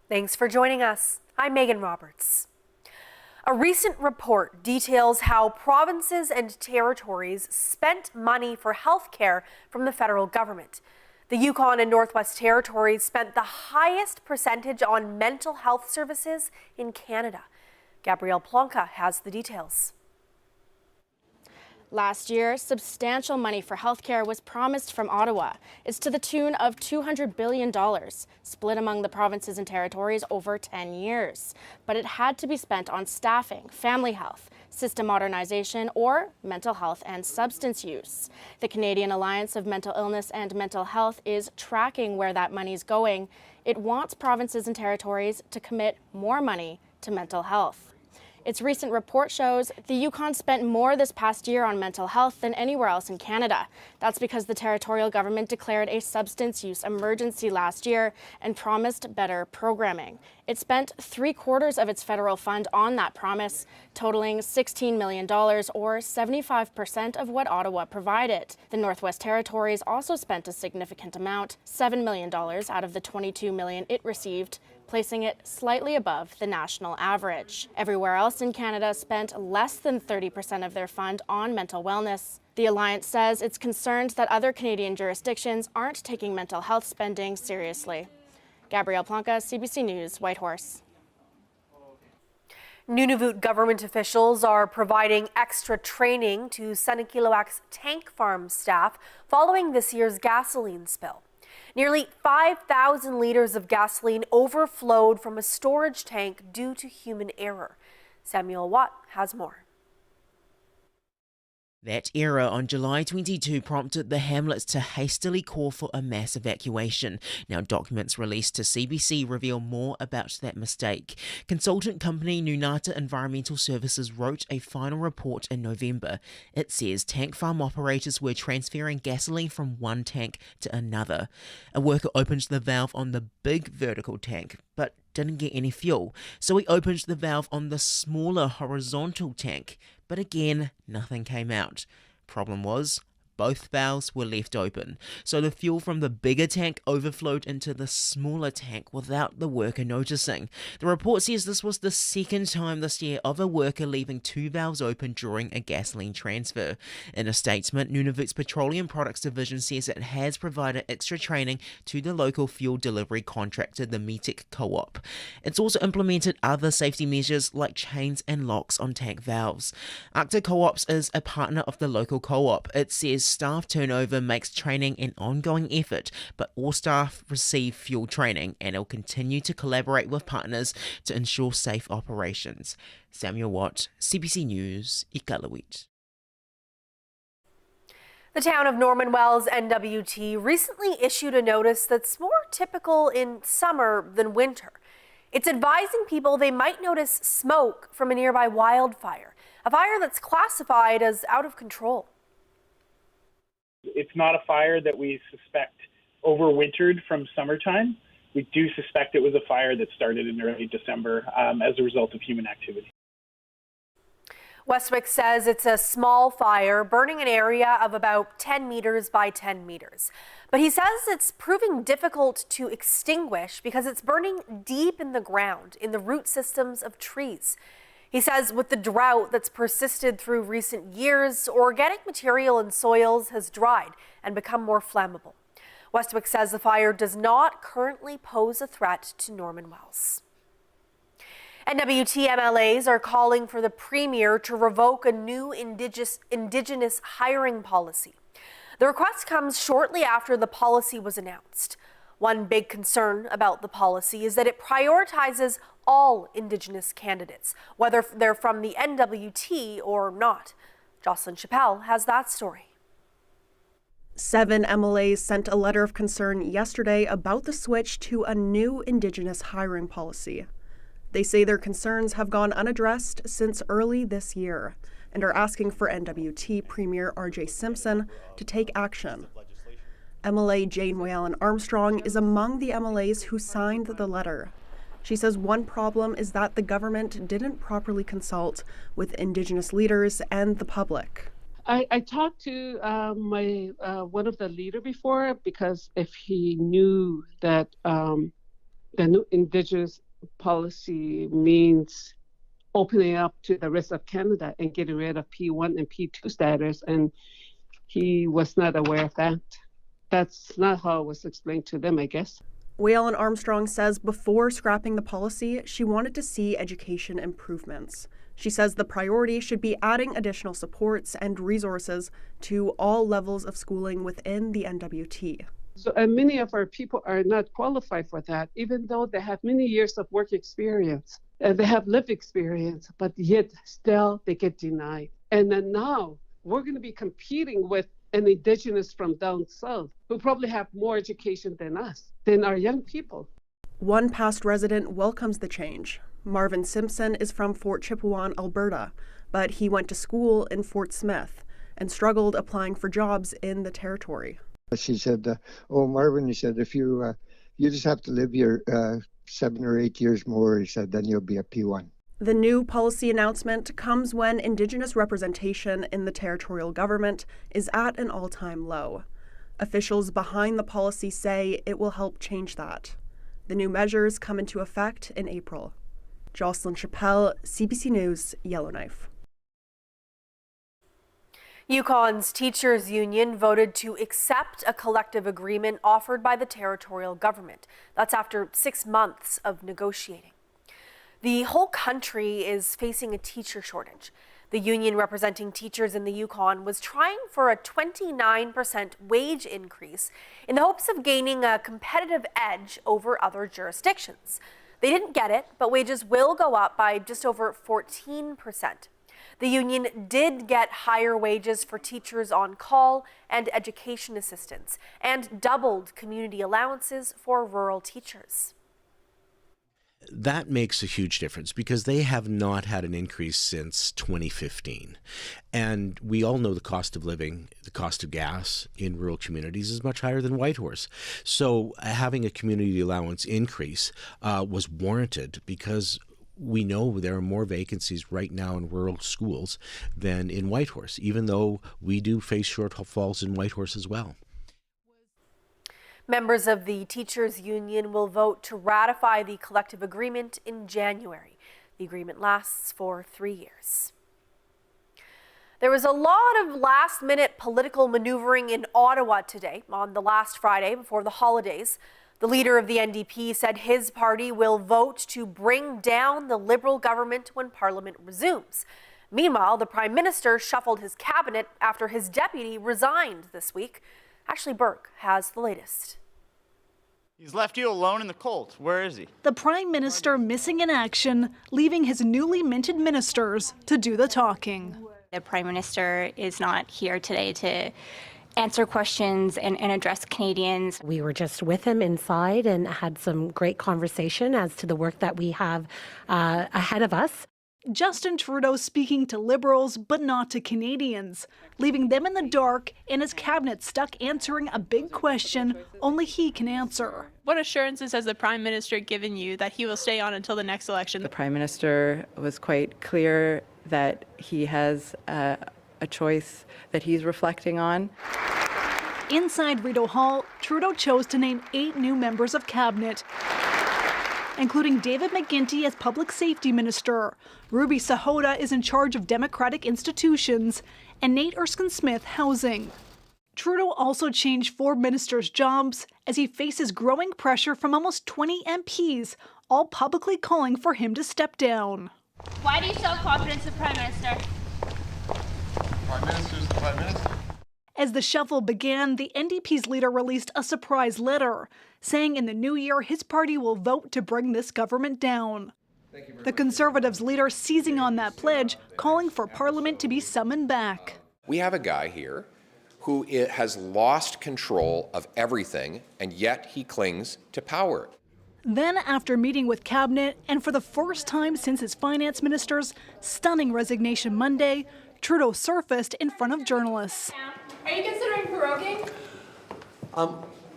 Thanks for joining us. I'm Megan Roberts. A recent report details how provinces and territories spent money for health care from the federal government. The Yukon and Northwest Territories spent the highest percentage on mental health services in Canada. Gabrielle Plonka has the details. Last year, substantial money for healthcare was promised from Ottawa. It's to the tune of $200 billion, split among the provinces and territories over 10 years. But it had to be spent on staffing, family health, system modernization, or mental health and substance use. The Canadian Alliance of Mental Illness and Mental Health is tracking where that money's going. It wants provinces and territories to commit more money to mental health. Its recent report shows the Yukon spent more this past year on mental health than anywhere else in Canada. That's because the territorial government declared a substance use emergency last year and promised better programming. It spent 3/4 of its federal fund on that promise, totaling $16 million, or 75% of what Ottawa provided. The Northwest Territories also spent a significant amount, $7 million out of the $22 million it received, placing it slightly above the national average. Everywhere else in Canada spent less than 30% of their fund on mental wellness. The Alliance says it's concerned that other Canadian jurisdictions aren't taking mental health spending seriously. Gabrielle Plonka, CBC News, Whitehorse. Nunavut government officials are providing extra training to Senekiloak's tank farm staff following this year's gasoline spill. Nearly 5,000 liters of gasoline overflowed from a storage tank due to human error. Samuel Watt has more. That error on July 22 prompted the hamlets to hastily call for a mass evacuation. Now, documents released to CBC reveal more about that mistake. Consultant company Nunata Environmental Services wrote a final report in November. It says tank farm operators were transferring gasoline from one tank to another. A worker opened the valve on the big vertical tank, but didn't get any fuel, so he opened the valve on the smaller horizontal tank. But again, nothing came out. Problem was, both valves were left open, so the fuel from the bigger tank overflowed into the smaller tank without the worker noticing. The report says this was the second time this year of a worker leaving two valves open during a gasoline transfer. In a statement, Nunavut's Petroleum Products Division says it has provided extra training to the local fuel delivery contractor, the Metcan Co-op. It's also implemented other safety measures like chains and locks on tank valves. Arctic Co-ops is a partner of the local co-op. It says staff turnover makes training an ongoing effort, but all staff receive fuel training and will continue to collaborate with partners to ensure safe operations. Samuel Watt, CBC News, Iqaluit. The town of Norman Wells, NWT, recently issued a notice that's more typical in summer than winter. It's advising people they might notice smoke from a nearby wildfire, a fire that's classified as out of control. It's not a fire that we suspect overwintered from summertime. We do suspect it was a fire that started in early December as a result of human activity. Westwick says it's a small fire burning an area of about 10 meters by 10 meters. But he says it's proving difficult to extinguish because it's burning deep in the ground, in the root systems of trees. He says with the drought that's persisted through recent years, organic material in soils has dried and become more flammable. Westwick says the fire does not currently pose a threat to Norman Wells. NWT MLAs are calling for the Premier to revoke a new Indigenous hiring policy. The request comes shortly after the policy was announced. One big concern about the policy is that it prioritizes all Indigenous candidates, whether they're from the NWT or not. Jocelyn Chappelle has that story. 7 MLAs sent a letter of concern yesterday about the switch to a new Indigenous hiring policy. They say their concerns have gone unaddressed since early this year and are asking for NWT Premier R.J. Simpson to take action. MLA Jane Whalen Armstrong is among the MLAs who signed the letter. She says one problem is that the government didn't properly consult with Indigenous leaders and the public. I talked to one of the leader before because if he knew that The new Indigenous policy means opening up to the rest of Canada and getting rid of P1 and P2 status, and he was not aware of that. That's not how it was explained to them, I guess. Waylon Armstrong says before scrapping the policy, she wanted to see education improvements. She says the priority should be adding additional supports and resources to all levels of schooling within the NWT. So, and many of our people are not qualified for that, even though they have many years of work experience. They have lived experience, but yet still they get denied. And then now we're going to be competing with an Indigenous from down south who probably have more education than us, than our young people. One past resident welcomes the change. Marvin Simpson is from Fort Chipewyan, Alberta, but he went to school in Fort Smith and struggled applying for jobs in the territory. She said, "Oh, Marvin," he said, "if you just have to live here 7 or 8 years more," he said, "then you'll be a P1." The new policy announcement comes when Indigenous representation in the territorial government is at an all-time low. Officials behind the policy say it will help change that. The new measures come into effect in April. Jocelyn Chappelle, CBC News, Yellowknife. Yukon's teachers' union voted to accept a collective agreement offered by the territorial government. That's after 6 months of negotiating. The whole country is facing a teacher shortage. The union representing teachers in the Yukon was trying for a 29% wage increase in the hopes of gaining a competitive edge over other jurisdictions. They didn't get it, but wages will go up by just over 14%. The union did get higher wages for teachers on call and education assistants, and doubled community allowances for rural teachers. That makes a huge difference because they have not had an increase since 2015. And we all know the cost of living, the cost of gas in rural communities is much higher than Whitehorse. So having a community allowance increase was warranted because we know there are more vacancies right now in rural schools than in Whitehorse, even though we do face shortfalls in Whitehorse as well. Members of the teachers' union will vote to ratify the collective agreement in January. The agreement lasts for 3 years. There was a lot of last-minute political maneuvering in Ottawa today, on the last Friday before the holidays. The leader of the NDP said his party will vote to bring down the Liberal government when Parliament resumes. Meanwhile, the Prime Minister shuffled his cabinet after his deputy resigned this week. Ashley Burke has the latest. He's left you alone in the cold. Where is he? The Prime Minister missing in action, leaving his newly minted ministers to do the talking. The Prime Minister is not here today to answer questions and address Canadians. We were just with him inside and had some great conversation as to the work that we have ahead of us. Justin Trudeau speaking to Liberals, but not to Canadians, leaving them in the dark and his cabinet stuck answering a big question only he can answer. What assurances has the Prime Minister given you that he will stay on until the next election? The Prime Minister was quite clear that he has a choice that he's reflecting on. Inside Rideau Hall, Trudeau chose to name 8 new members of cabinet, including David McGuinty as Public Safety Minister. Ruby Sahota is in charge of democratic institutions, and Nate Erskine-Smith housing. Trudeau also changed 4 ministers' jobs as he faces growing pressure from almost 20 MPs, all publicly calling for him to step down. Why do you show confidence in the Prime Minister? Prime Minister's the Prime Minister. As the shuffle began, the NDP's leader released a surprise letter, saying in the new year his party will vote to bring this government down. The Conservatives' leader seizing on that pledge, calling for Parliament to be summoned back. We have a guy here who has lost control of everything, and yet he clings to power. Then, after meeting with Cabinet, and for the first time since his finance minister's stunning resignation Monday, Trudeau surfaced in front of journalists. Are you considering proroguing?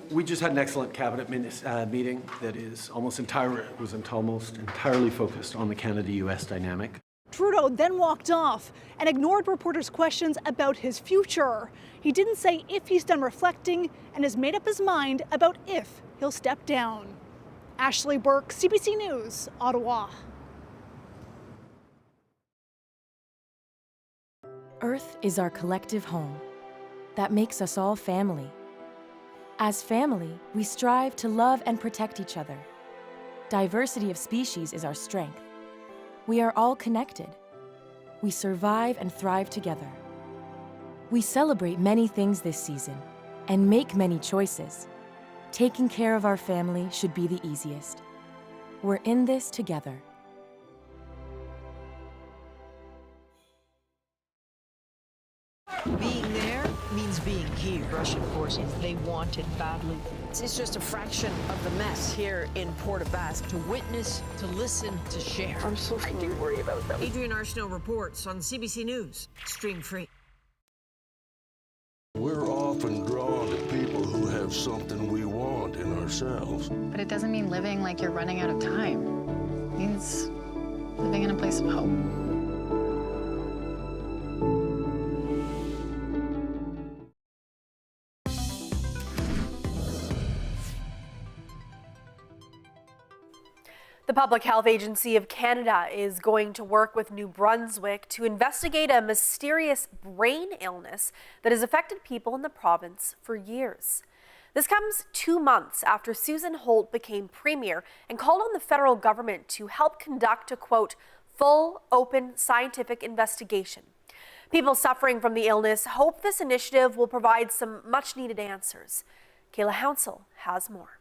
We just had an excellent cabinet meeting that was almost entirely focused on the Canada-US dynamic. Trudeau then walked off and ignored reporters' questions about his future. He didn't say if he's done reflecting and has made up his mind about if he'll step down. Ashley Burke, CBC News, Ottawa. Earth is our collective home that makes us all family. As family, we strive to love and protect each other. Diversity of species is our strength. We are all connected. We survive and thrive together. We celebrate many things this season and make many choices. Taking care of our family should be the easiest. We're in this together. Being there means being here. Russian forces, they want it badly. It's just a fraction of the mess here in Port aux Basques. To witness, to listen, to share. I do worry about them. Adrian Arsenault reports on CBC News, stream free. We're often drawn to people who have something we want in ourselves. But it doesn't mean living like you're running out of time. It means living in a place of hope. The Public Health Agency of Canada is going to work with New Brunswick to investigate a mysterious brain illness that has affected people in the province for years. This comes 2 months after Susan Holt became premier and called on the federal government to help conduct a, quote, full, open, scientific investigation. People suffering from the illness hope this initiative will provide some much-needed answers. Kayla Hounsell has more.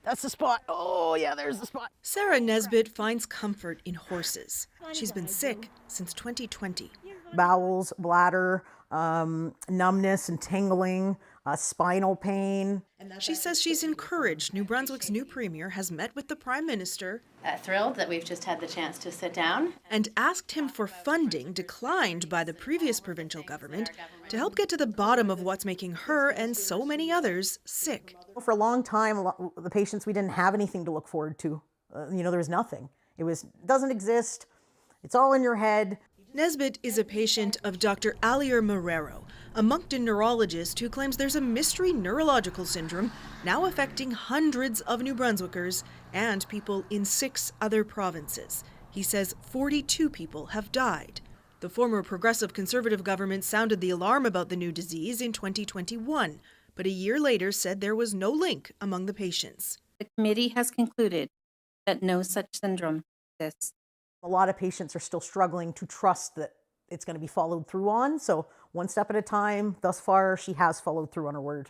That's the spot. Oh, yeah, there's the spot. Sarah Nesbitt finds comfort in horses. She's been sick since 2020. Bowels, bladder, numbness and tingling, spinal pain. She says she's encouraged New Brunswick's new premier has met with the Prime Minister. Thrilled that we've just had the chance to sit down. And asked him for funding declined by the previous provincial government to help get to the bottom of what's making her and so many others sick. For a long time, the patients, we didn't have anything to look forward to. There was nothing. It doesn't exist. It's all in your head. Nesbitt is a patient of Dr. Alier Marrero, a Moncton neurologist who claims there's a mystery neurological syndrome now affecting hundreds of New Brunswickers and people in 6 other provinces. He says 42 people have died. The former Progressive Conservative government sounded the alarm about the new disease in 2021, but a year later said there was no link among the patients. The committee has concluded that no such syndrome exists. A lot of patients are still struggling to trust that it's going to be followed through on. So one step at a time. Thus far, she has followed through on her word.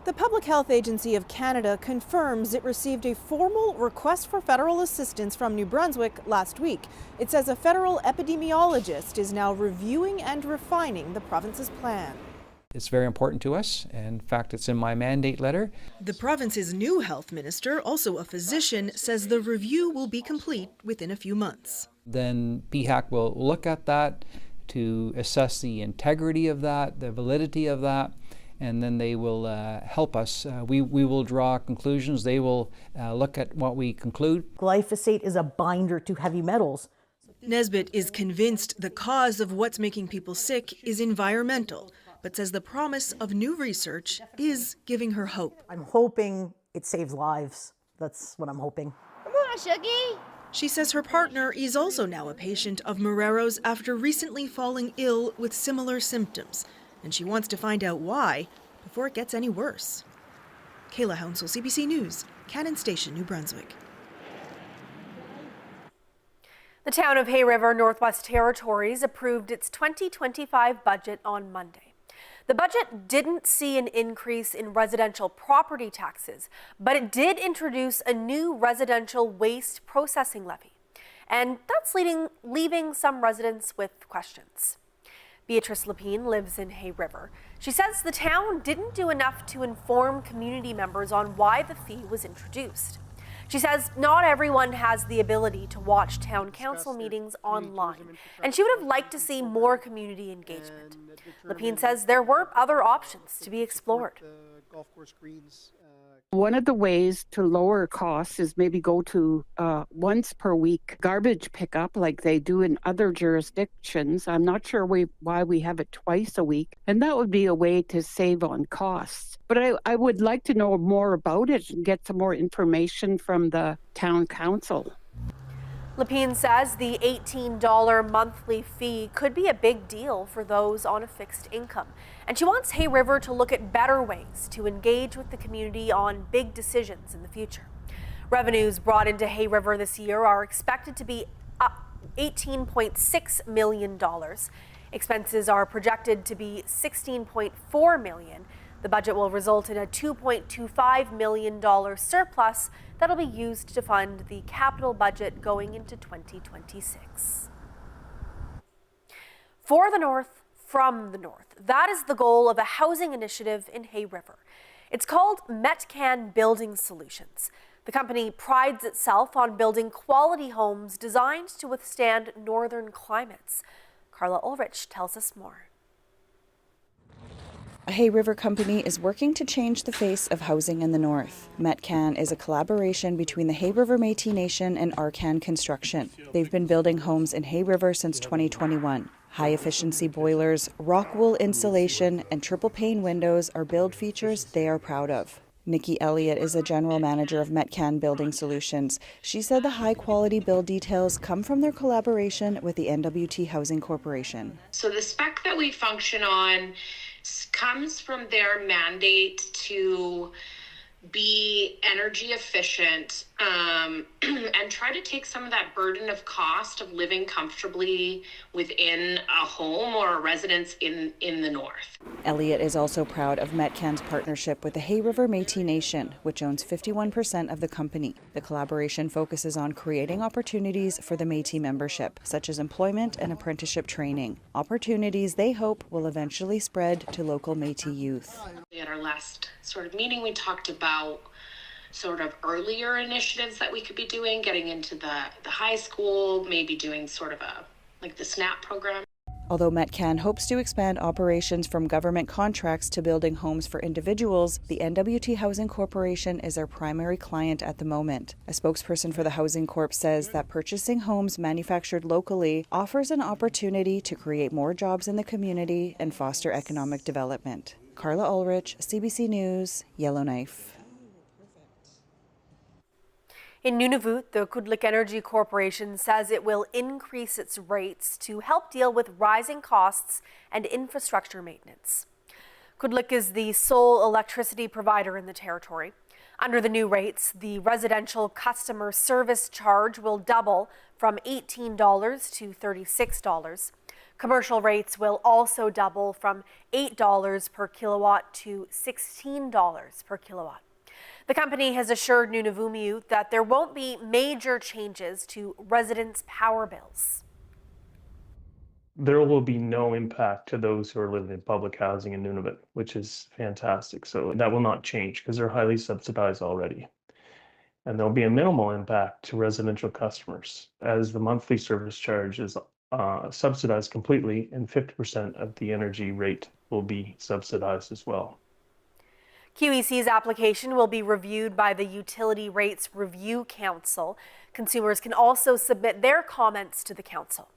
The Public Health Agency of Canada confirms it received a formal request for federal assistance from New Brunswick last week. It says a federal epidemiologist is now reviewing and refining the province's plan. It's very important to us. In fact, it's in my mandate letter. The province's new health minister, also a physician, says the review will be complete within a few months. Then PHAC will look at that to assess the integrity of that, the validity of that, and then they will help us. We will draw conclusions. They will look at what we conclude. Glyphosate is a binder to heavy metals. Nesbitt is convinced the cause of what's making people sick is environmental, but says the promise of new research is giving her hope. I'm hoping it saves lives. That's what I'm hoping. Come on, Shuggy. She says her partner is also now a patient of Marrero's after recently falling ill with similar symptoms, and she wants to find out why before it gets any worse. Kayla Hounsell, CBC News, Cannon Station, New Brunswick. The town of Hay River, Northwest Territories approved its 2025 budget on Monday. The budget didn't see an increase in residential property taxes, but it did introduce a new residential waste processing levy. And that's leaving some residents with questions. Beatrice Lapine lives in Hay River. She says the town didn't do enough to inform community members on why the fee was introduced. She says not everyone has the ability to watch town council meetings online, and she would have liked to see more community engagement. Lapine says there were other options to be explored. One of the ways to lower costs is maybe go to once per week garbage pickup like they do in other jurisdictions. I'm not sure why we have it twice a week, and that would be a way to save on costs. But I would like to know more about it and get some more information from the town council. Lapine says the $18 monthly fee could be a big deal for those on a fixed income. And she wants Hay River to look at better ways to engage with the community on big decisions in the future. Revenues brought into Hay River this year are expected to be up $18.6 million. Expenses are projected to be $16.4 million. The budget will result in a $2.25 million surplus that'll be used to fund the capital budget going into 2026. For the North, from the North. That is the goal of a housing initiative in Hay River. It's called Metcan Building Solutions. The company prides itself on building quality homes designed to withstand northern climates. Carla Ulrich tells us more. A Hay River company is working to change the face of housing in the north. Metcan is a collaboration between the Hay River Métis Nation and Arcan Construction. They've been building homes in Hay River since 2021. High-efficiency boilers, rock wool insulation, and triple-pane windows are build features they are proud of. Nikki Elliott is a general manager of Metcan Building Solutions. She said the high-quality build details come from their collaboration with the NWT Housing Corporation. So the spec that we function on comes from their mandate to be energy efficient and try to take some of that burden of cost of living comfortably within a home or a residence in the north. Elliott is also proud of Metcan's partnership with the Hay River Métis Nation, which owns 51% of the company. The collaboration focuses on creating opportunities for the Métis membership, such as employment and apprenticeship training. Opportunities they hope will eventually spread to local Métis youth. At our last sort of meeting, we talked about sort of earlier initiatives that we could be doing, getting into the high school, maybe doing sort of like the SNAP program. Although Metcan hopes to expand operations from government contracts to building homes for individuals, the NWT Housing Corporation is our primary client at the moment. A spokesperson for the Housing Corp says that purchasing homes manufactured locally offers an opportunity to create more jobs in the community and foster economic development. Carla Ulrich, CBC News, Yellowknife. In Nunavut, the KUDC Energy Corporation says it will increase its rates to help deal with rising costs and infrastructure maintenance. KUDC is the sole electricity provider in the territory. Under the new rates, the residential customer service charge will double from $18 to $36. Commercial rates will also double from $8 per kilowatt to $16 per kilowatt. The company has assured Nunavummiut that there won't be major changes to residents' power bills. There will be no impact to those who are living in public housing in Nunavut, which is fantastic. So that will not change because they're highly subsidized already. And there'll be a minimal impact to residential customers as the monthly service charge is subsidized completely and 50% of the energy rate will be subsidized as well. QEC's application will be reviewed by the Utility Rates Review Council. Consumers can also submit their comments to the council.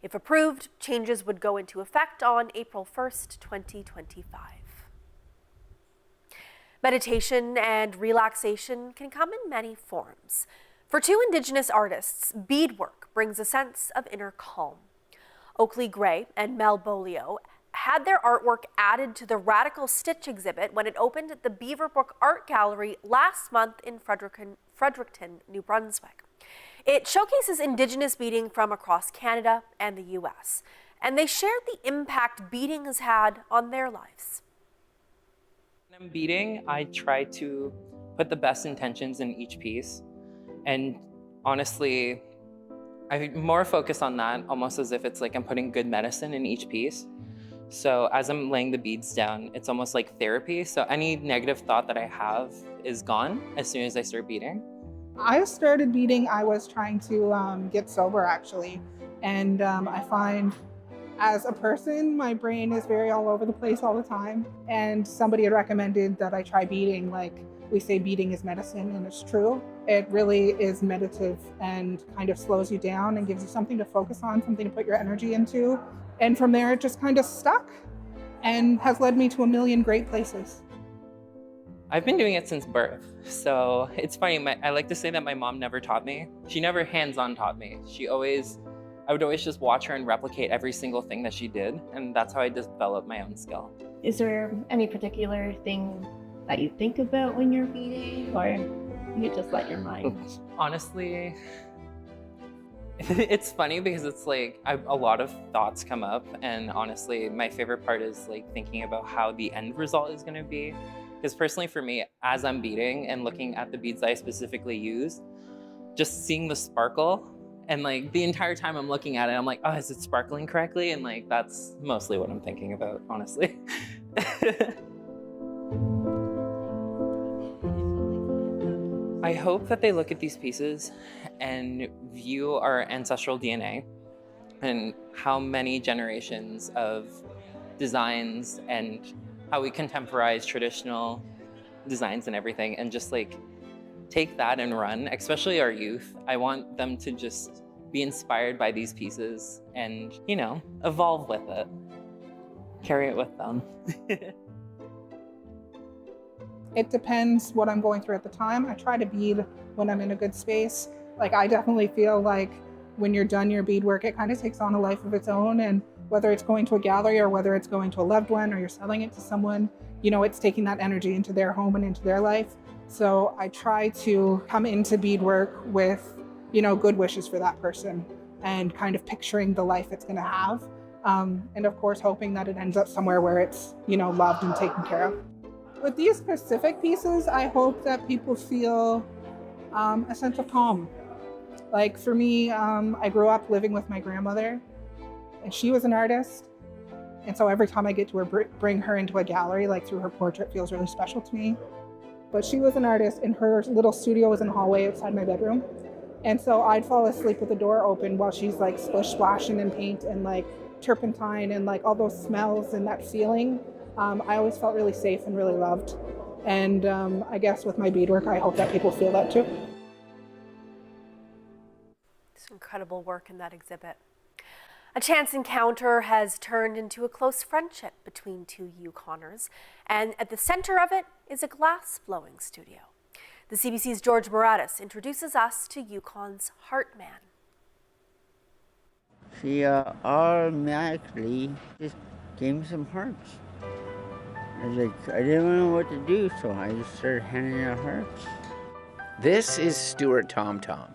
If approved, changes would go into effect on April 1st, 2025. Meditation and relaxation can come in many forms. For two Indigenous artists, Bead Work brings a sense of inner calm. Oakley Gray and Mel Bolio had their artwork added to the Radical Stitch exhibit when it opened at the Beaverbrook Art Gallery last month in Fredericton, New Brunswick. It showcases Indigenous beading from across Canada and the U.S., and they shared the impact beading has had on their lives. When I'm beading, I try to put the best intentions in each piece, and honestly, I'm more focused on that, almost as if it's like I'm putting good medicine in each piece. So as I'm laying the beads down, it's almost like therapy. So any negative thought that I have is gone as soon as I start beading. I started beading, I was trying to get sober actually. And I find as a person, my brain is very all over the place all the time. And somebody had recommended that I try beading like we say beading is medicine, and it's true. It really is meditative and kind of slows you down and gives you something to focus on, something to put your energy into. And from there, it just kind of stuck and has led me to a million great places. I've been doing it since birth. So it's funny, I like to say that my mom never taught me. She never hands-on taught me. I would always just watch her and replicate every single thing that she did. And that's how I developed my own skill. Is there any particular thing that you think about when you're beading, or you just let your mind? Honestly, it's funny because it's like a lot of thoughts come up, and honestly, my favorite part is like thinking about how the end result is going to be. Because personally for me, as I'm beading and looking at the beads I specifically use, just seeing the sparkle, and like the entire time I'm looking at it, I'm like, oh, is it sparkling correctly? And like, that's mostly what I'm thinking about, honestly. I hope that they look at these pieces and view our ancestral DNA and how many generations of designs and how we contemporize traditional designs and everything, and just like take that and run, especially our youth. I want them to just be inspired by these pieces and, you know, evolve with it, carry it with them. It depends what I'm going through at the time. I try to bead when I'm in a good space. Like, I definitely feel like when you're done your beadwork, it kind of takes on a life of its own. And whether it's going to a gallery or whether it's going to a loved one or you're selling it to someone, you know, it's taking that energy into their home and into their life. So I try to come into beadwork with, you know, good wishes for that person and kind of picturing the life it's going to have. And of course, hoping that it ends up somewhere where it's, you know, loved and taken care of. With these specific pieces, I hope that people feel a sense of calm. Like for me, I grew up living with my grandmother, and she was an artist. And so every time I get to bring her into a gallery, like through her portrait, feels really special to me. But she was an artist, and her little studio was in the hallway outside my bedroom. And so I'd fall asleep with the door open while she's like splish splashing in paint and like turpentine and like all those smells and that feeling. I always felt really safe and really loved. And I guess with my beadwork, I hope that people feel that too. It's incredible work in that exhibit. A chance encounter has turned into a close friendship between two Yukoners, and at the center of it is a glass-blowing studio. The CBC's George Moratis introduces us to Yukon's Heartman. She automatically just gave me some hearts. I didn't know what to do, so I just started handing out hearts. This is Stuart Tom Tom.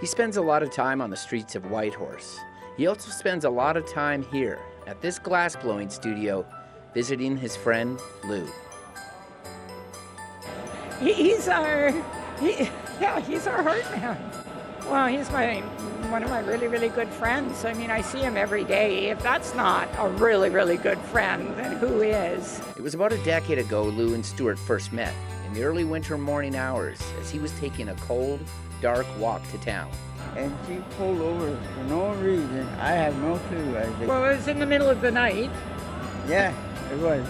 He spends a lot of time on the streets of Whitehorse. He also spends a lot of time here at this glass-blowing studio visiting his friend Lou. He's our heart man. Well, he's one of my really, really good friends. I mean, I see him every day. If that's not a really, really good friend, then who is? It was about a decade ago Lou and Stuart first met, in the early winter morning hours, as he was taking a cold, dark walk to town. And she pulled over for no reason. I have no clue. Well, it was in the middle of the night. Yeah, it was.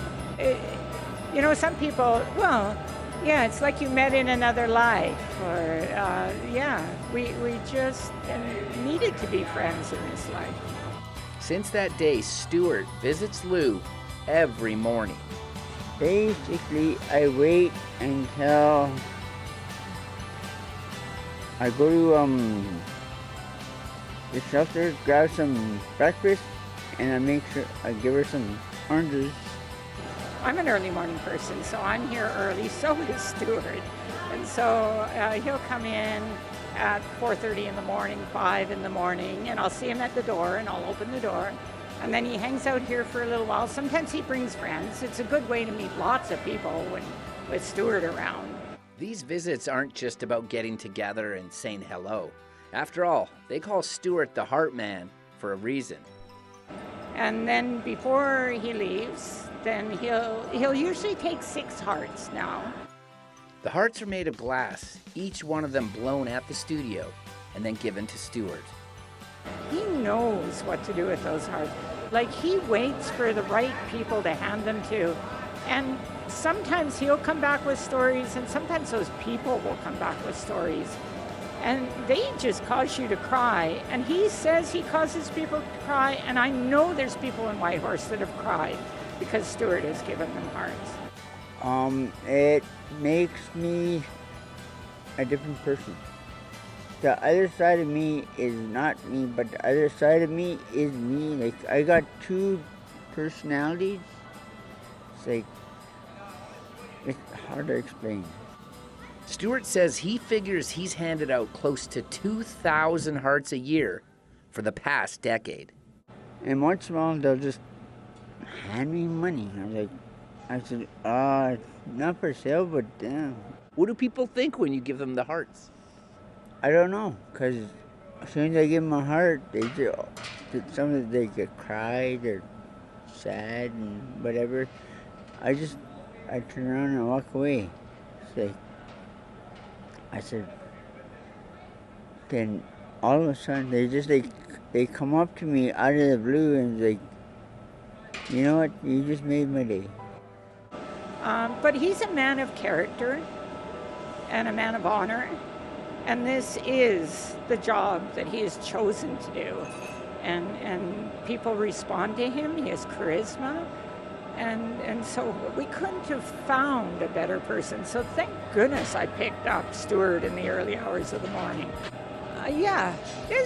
You know, some people, yeah, it's like you met in another life, or we just needed to be friends in this life. Since that day, Stuart visits Lou every morning. Basically, I wait until I go to the shelter, grab some breakfast, and I make sure I give her some oranges. I'm an early morning person, so I'm here early. So is Stuart. And so he'll come in at 4:30 in the morning, 5 in the morning, and I'll see him at the door, and I'll open the door. And then he hangs out here for a little while. Sometimes he brings friends. It's a good way to meet lots of people with Stuart around. These visits aren't just about getting together and saying hello. After all, they call Stuart the Heart Man for a reason. And then before he leaves, then he'll usually take 6 hearts now. The hearts are made of glass, each one of them blown at the studio and then given to Stuart. He knows what to do with those hearts. Like, he waits for the right people to hand them to. And sometimes he'll come back with stories, and sometimes those people will come back with stories. And they just cause you to cry. And he says he causes people to cry, and I know there's people in Whitehorse that have cried because Stuart has given them hearts. It makes me a different person. The other side of me is not me, but the other side of me is me. Like, I got two personalities. It's like, it's hard to explain. Stuart says he figures he's handed out close to 2,000 hearts a year for the past decade. And once in a while, they'll just hand me money. I said, not for sale, but damn. What do people think when you give them the hearts? I don't know, because as soon as I give them a heart, sometimes they get cried or sad and whatever. I turn around and walk away. It's like, I said, then all of a sudden they come up to me out of the blue and like, you know what, you just made my day. But he's a man of character and a man of honor, and this is the job that he has chosen to do. And people respond to him. He has charisma. And so we couldn't have found a better person. So thank goodness I picked up Stuart in the early hours of the morning.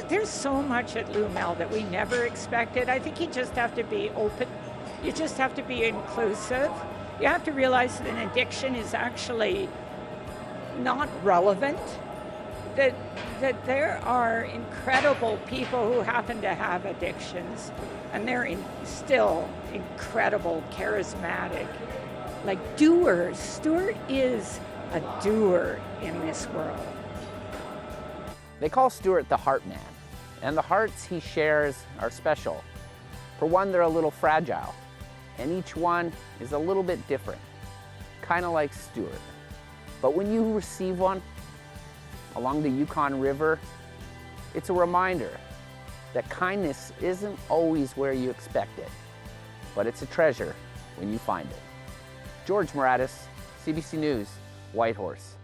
There's so much at Lumel that we never expected. I think you just have to be open. You just have to be inclusive. You have to realize that an addiction is actually not relevant. That there are incredible people who happen to have addictions, and they're still incredible, charismatic, like doers. Stuart is a doer in this world. They call Stuart the Heart Man, and the hearts he shares are special. For one, they're a little fragile, and each one is a little bit different, kind of like Stuart. But when you receive one along the Yukon River, it's a reminder that kindness isn't always where you expect it, but it's a treasure when you find it. George Moratis, CBC News, Whitehorse.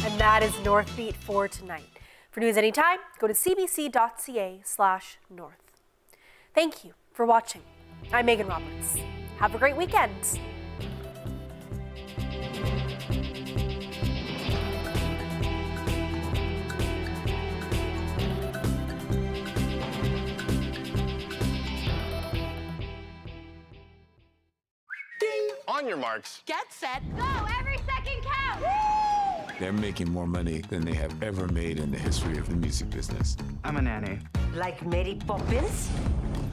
And that is Northbeat for tonight. For news anytime, go to cbc.ca/north. Thank you for watching. I'm Megan Roberts. Have a great weekend. On your marks. Get set. Go! Every second counts! They're making more money than they have ever made in the history of the music business. I'm a nanny. Like Mary Poppins?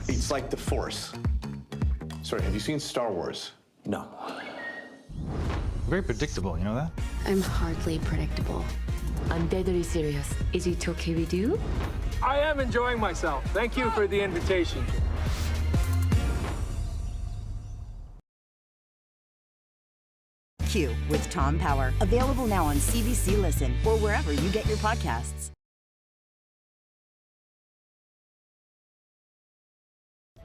It's like the Force. Sorry, have you seen Star Wars? No. Very predictable, you know that? I'm hardly predictable. I'm deadly serious. Is it okay with you? I am enjoying myself. Thank you for the invitation. Q with Tom Power. Available now on CBC Listen or wherever you get your podcasts.